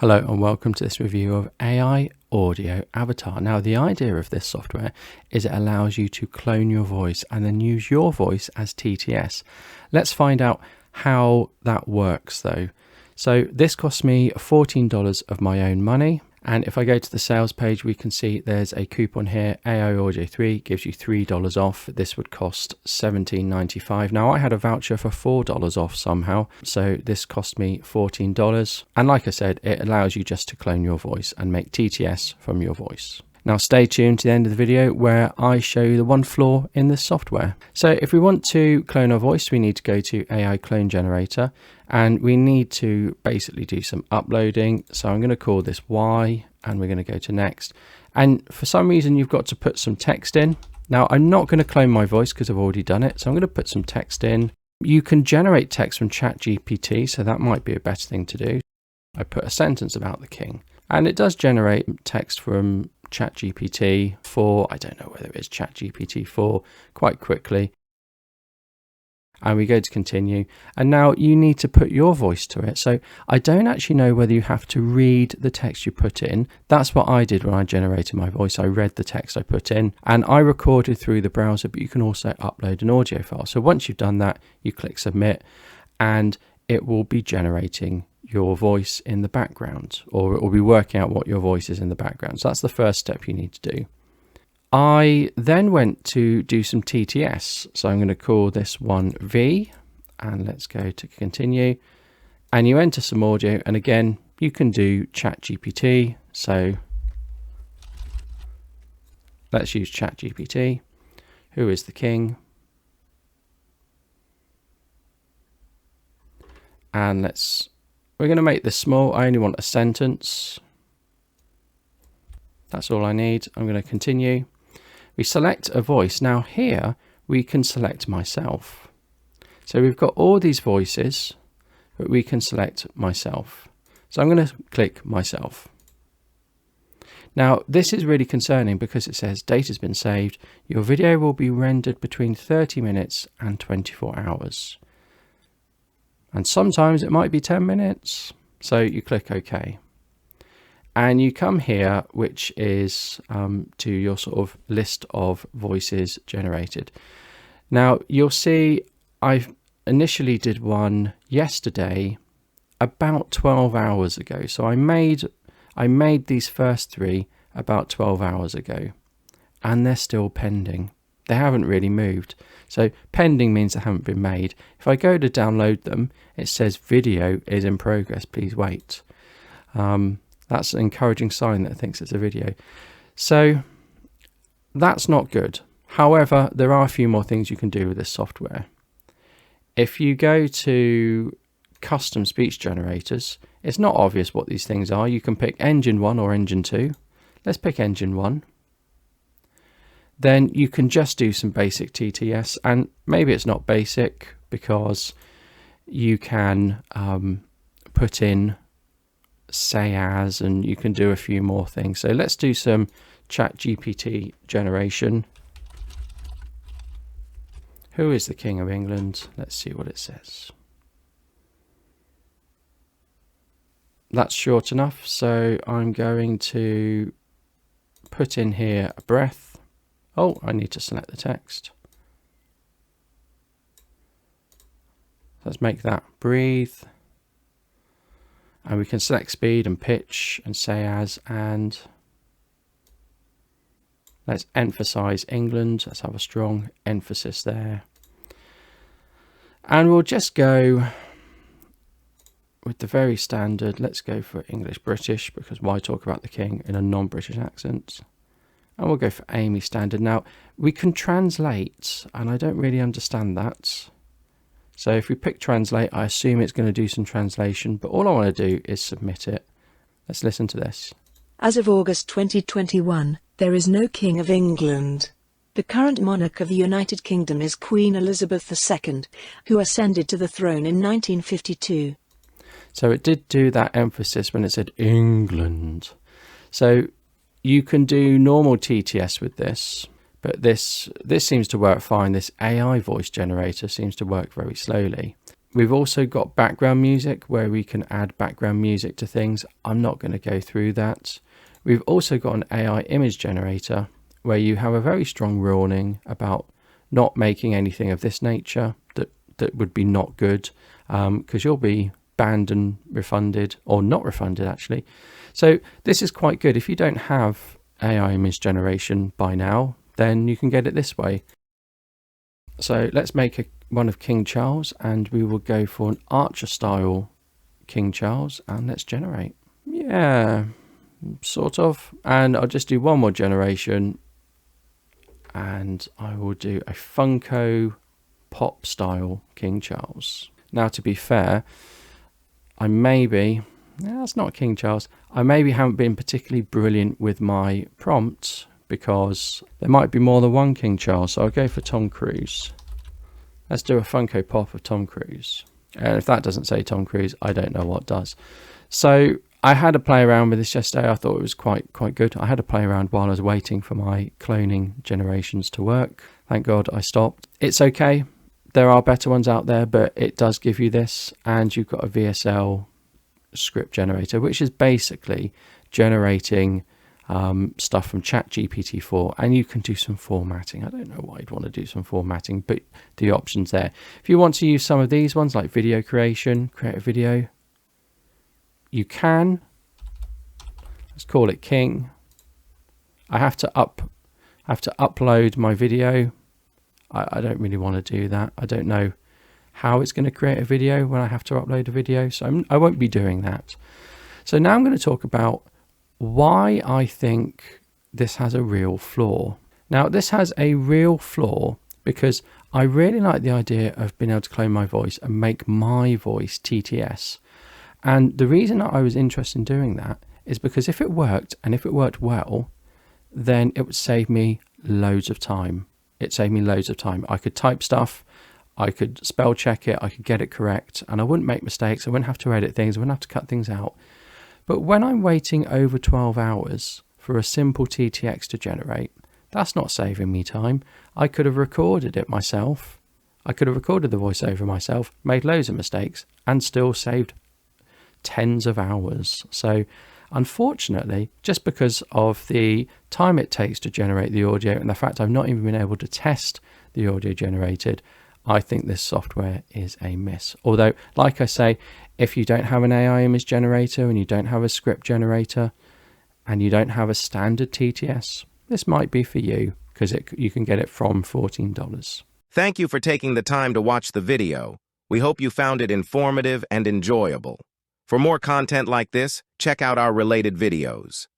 Hello and welcome to this review of AI Audio Avatar. Now the idea of this software is it allows you to clone your voice and then use your voice as TTS. Let's find out how that works though. So this cost me $14 of my own money. And if I go to the sales page, we can see there's a coupon here. AI Audio 3 gives you $3 off. This would cost $17.95. Now I had a voucher for $4 off somehow. So this cost me $14. And like I said, it allows you just to clone your voice and make TTS from your voice. Now stay tuned to the end of the video where I show you the one flaw in this software. So if we want to clone our voice, we need to go to AI Clone Generator and we need to basically do some uploading. So I'm going to call this Y and we're going to go to next. And for some reason you've got to put some text in. Now I'm not going to clone my voice because I've already done it. So I'm going to put some text in. You can generate text from ChatGPT, so that might be a better thing to do. I put a sentence about the king and it does generate text from ChatGPT 4, I don't know whether it is ChatGPT 4, quite quickly. And we go to continue. And now you need to put your voice to it. So I don't actually know whether you have to read the text you put in. That's what I did when I generated my voice. I read the text I put in and I recorded through the browser, but you can also upload an audio file. So once you've done that, you click submit and it will be generating your voice in the background, or it will be working out what your voice is in the background. So that's the first step you need to do. I then went to do some TTS. So I'm going to call this one V and let's go to continue. And you enter some audio and again, you can do ChatGPT. So let's use ChatGPT. Who is the king? And we're going to make this small. I only want a sentence. That's all I need. I'm going to continue. We select a voice. Now here we can select myself. So we've got all these voices, but we can select myself. So I'm going to click myself. Now this is really concerning because it says data's been saved. Your video will be rendered between 30 minutes and 24 hours. And sometimes it might be 10 minutes. So you click OK. And you come here, which is to your sort of list of voices generated. Now you'll see I initially did one yesterday about 12 hours ago. So I made these first three about 12 hours ago and they're still pending. They haven't really moved. So pending means they haven't been made. If I go to download them, it says video is in progress, please wait. That's an encouraging sign that it thinks it's a video. So that's not good. However, there are a few more things you can do with this software. If you go to custom speech generators, it's not obvious what these things are. You can pick engine 1 or engine 2. Let's pick engine 1. Then you can just do some basic TTS, and maybe it's not basic because you can put in say as and you can do a few more things. So let's do some ChatGPT generation. Who is the King of England? Let's see what it says. That's short enough, so I'm going to put in here a breath. Oh, I need to select the text. Let's make that breathe. And we can select speed and pitch and say as, and let's emphasize England. Let's have a strong emphasis there. And we'll just go with the very standard. Let's go for English British because why talk about the king in a non-British accent? And we'll go for Amy standard. Now we can translate and I don't really understand that. So if we pick translate, I assume it's going to do some translation, but all I want to do is submit it. Let's listen to this. As of August 2021, there is no King of England. The current monarch of the United Kingdom is Queen Elizabeth II, who ascended to the throne in 1952. So it did do that emphasis when it said England. So you can do normal TTS with this, but this seems to work fine. This AI voice generator seems to work very slowly. We've also got background music where we can add background music to things. I'm not going to go through that. We've also got an AI image generator where you have a very strong warning about not making anything of this nature that would be not good, because you'll be banned and refunded, or not refunded actually. So this is quite good. If you don't have AI image generation by now, then you can get it this way. So let's make one of King Charles, and we will go for an Archer style King Charles, and let's generate. Yeah, sort of. And I'll just do one more generation, and I will do a Funko Pop style King Charles. Now, to be fair, that's not King Charles. I maybe haven't been particularly brilliant with my prompts, because there might be more than one King Charles. So I'll go for Tom Cruise. Let's do a Funko Pop of Tom Cruise. And if that doesn't say Tom Cruise, I don't know what does. So I had a play around with this yesterday. I thought it was quite good. I had a play around while I was waiting for my cloning generations to work. Thank God I stopped. It's okay. There are better ones out there, but it does give you this. And you've got a VSL script generator, which is basically generating stuff from ChatGPT 4, and you can do some formatting. I don't know why you'd want to do some formatting, but the options there. If you want to use some of these ones like video creation, create a video, you can. Let's call it King. I have to upload my video. I don't really want to do that. I don't know how it's going to create a video when I have to upload a video, so I won't be doing that. So now I'm going to talk about why I think this has a real flaw. Now, this has a real flaw because I really like the idea of being able to clone my voice and make my voice TTS. And the reason that I was interested in doing that is because if it worked, and if it worked well, then it would save me loads of time. It saved me loads of time. I could type stuff, I could spell check it, I could get it correct, and I wouldn't make mistakes. I wouldn't have to edit things, I wouldn't have to cut things out. But when I'm waiting over 12 hours for a simple TTX to generate, that's not saving me time. I could have recorded it myself. I could have recorded the voiceover myself, made loads of mistakes, and still saved tens of hours. So unfortunately, just because of the time it takes to generate the audio and the fact I've not even been able to test the audio generated, I think this software is a miss. Although, like I say, if you don't have an AI image generator and you don't have a script generator and you don't have a standard TTS, this might be for you, because you can get it from $14. Thank you for taking the time to watch the video. We hope you found it informative and enjoyable. For more content like this, check out our related videos.